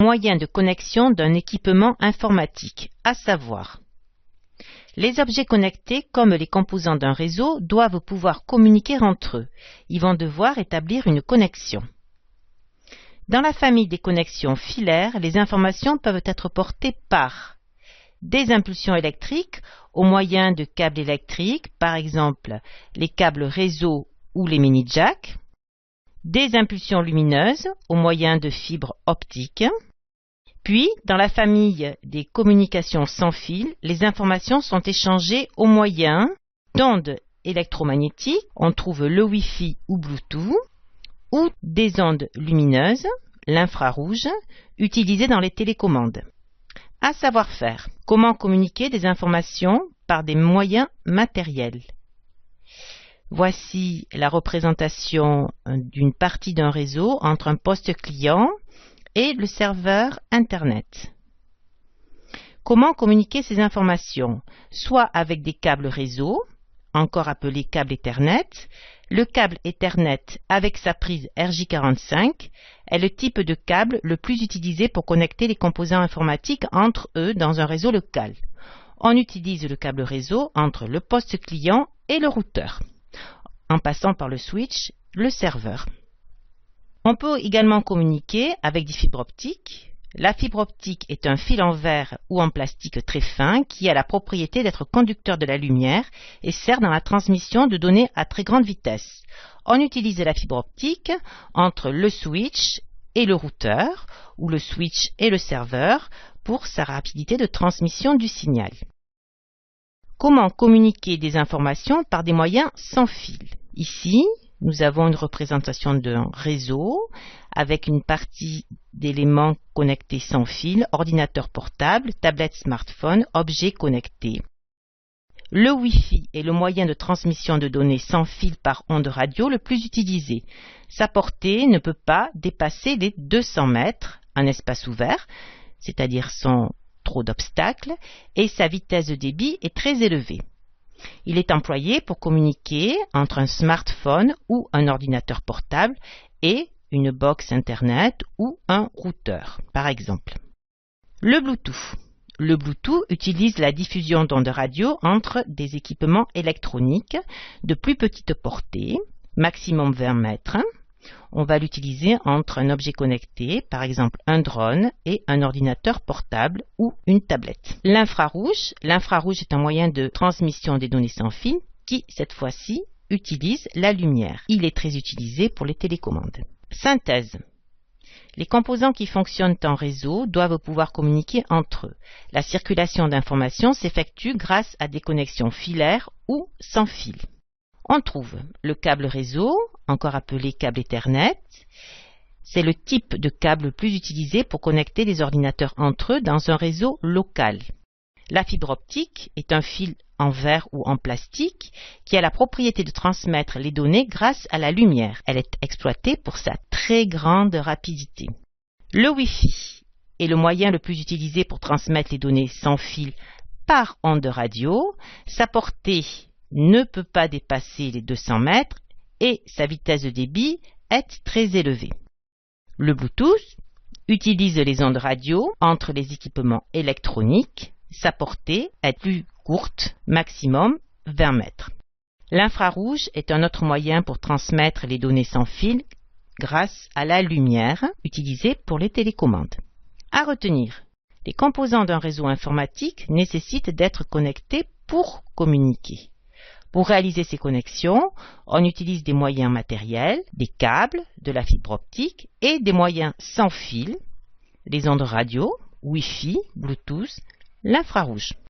moyens de connexion d'un équipement informatique, à savoir les objets connectés, comme les composants d'un réseau, doivent pouvoir communiquer entre eux. Ils vont devoir établir une connexion. Dans la famille des connexions filaires, les informations peuvent être portées par des impulsions électriques au moyen de câbles électriques, par exemple les câbles réseau ou les mini-jacks, des impulsions lumineuses au moyen de fibres optiques. Puis, dans la famille des communications sans fil, les informations sont échangées au moyen d'ondes électromagnétiques, on trouve le Wi-Fi ou Bluetooth, ou des ondes lumineuses, l'infrarouge, utilisées dans les télécommandes. À savoir faire, comment communiquer des informations par des moyens matériels. Voici la représentation d'une partie d'un réseau entre un poste client et le serveur Internet. Comment communiquer ces informations? Soit avec des câbles réseau, encore appelés câbles Ethernet. Le câble Ethernet avec sa prise RJ45 est le type de câble le plus utilisé pour connecter les composants informatiques entre eux dans un réseau local. On utilise le câble réseau entre le poste client et le routeur, en passant par le switch, le serveur. On peut également communiquer avec des fibres optiques. La fibre optique est un fil en verre ou en plastique très fin qui a la propriété d'être conducteur de la lumière et sert dans la transmission de données à très grande vitesse. On utilise la fibre optique entre le switch et le routeur, ou le switch et le serveur, pour sa rapidité de transmission du signal. Comment communiquer des informations par des moyens sans fil? Ici, nous avons une représentation d'un réseau avec une partie d'éléments connectés sans fil, ordinateur portable, tablette smartphone, objets connectés. Le Wi-Fi est le moyen de transmission de données sans fil par onde radio le plus utilisé. Sa portée ne peut pas dépasser les 200 mètres, un espace ouvert, c'est-à-dire sans trop d'obstacles, et sa vitesse de débit est très élevée. Il est employé pour communiquer entre un smartphone ou un ordinateur portable et une box Internet ou un routeur, par exemple. Le Bluetooth. Le Bluetooth utilise la diffusion d'ondes radio entre des équipements électroniques de plus petite portée, maximum 20 mètres. On va l'utiliser entre un objet connecté, par exemple un drone, et un ordinateur portable ou une tablette. L'infrarouge. L'infrarouge est un moyen de transmission des données sans fil qui, cette fois-ci, utilise la lumière. Il est très utilisé pour les télécommandes. Synthèse. Les composants qui fonctionnent en réseau doivent pouvoir communiquer entre eux. La circulation d'informations s'effectue grâce à des connexions filaires ou sans fil. On trouve le câble réseau, encore appelé câble Ethernet. C'est le type de câble le plus utilisé pour connecter les ordinateurs entre eux dans un réseau local. La fibre optique est un fil en verre ou en plastique qui a la propriété de transmettre les données grâce à la lumière. Elle est exploitée pour sa très grande rapidité. Le Wi-Fi est le moyen le plus utilisé pour transmettre les données sans fil par onde radio. Sa portée ne peut pas dépasser les 200 mètres et sa vitesse de débit est très élevée. Le Bluetooth utilise les ondes radio entre les équipements électroniques. Sa portée est plus courte, maximum 20 mètres. L'infrarouge est un autre moyen pour transmettre les données sans fil grâce à la lumière utilisée pour les télécommandes. À retenir, les composants d'un réseau informatique nécessitent d'être connectés pour communiquer. Pour réaliser ces connexions, on utilise des moyens matériels, des câbles, de la fibre optique et des moyens sans fil, les ondes radio, Wi-Fi, Bluetooth, l'infrarouge.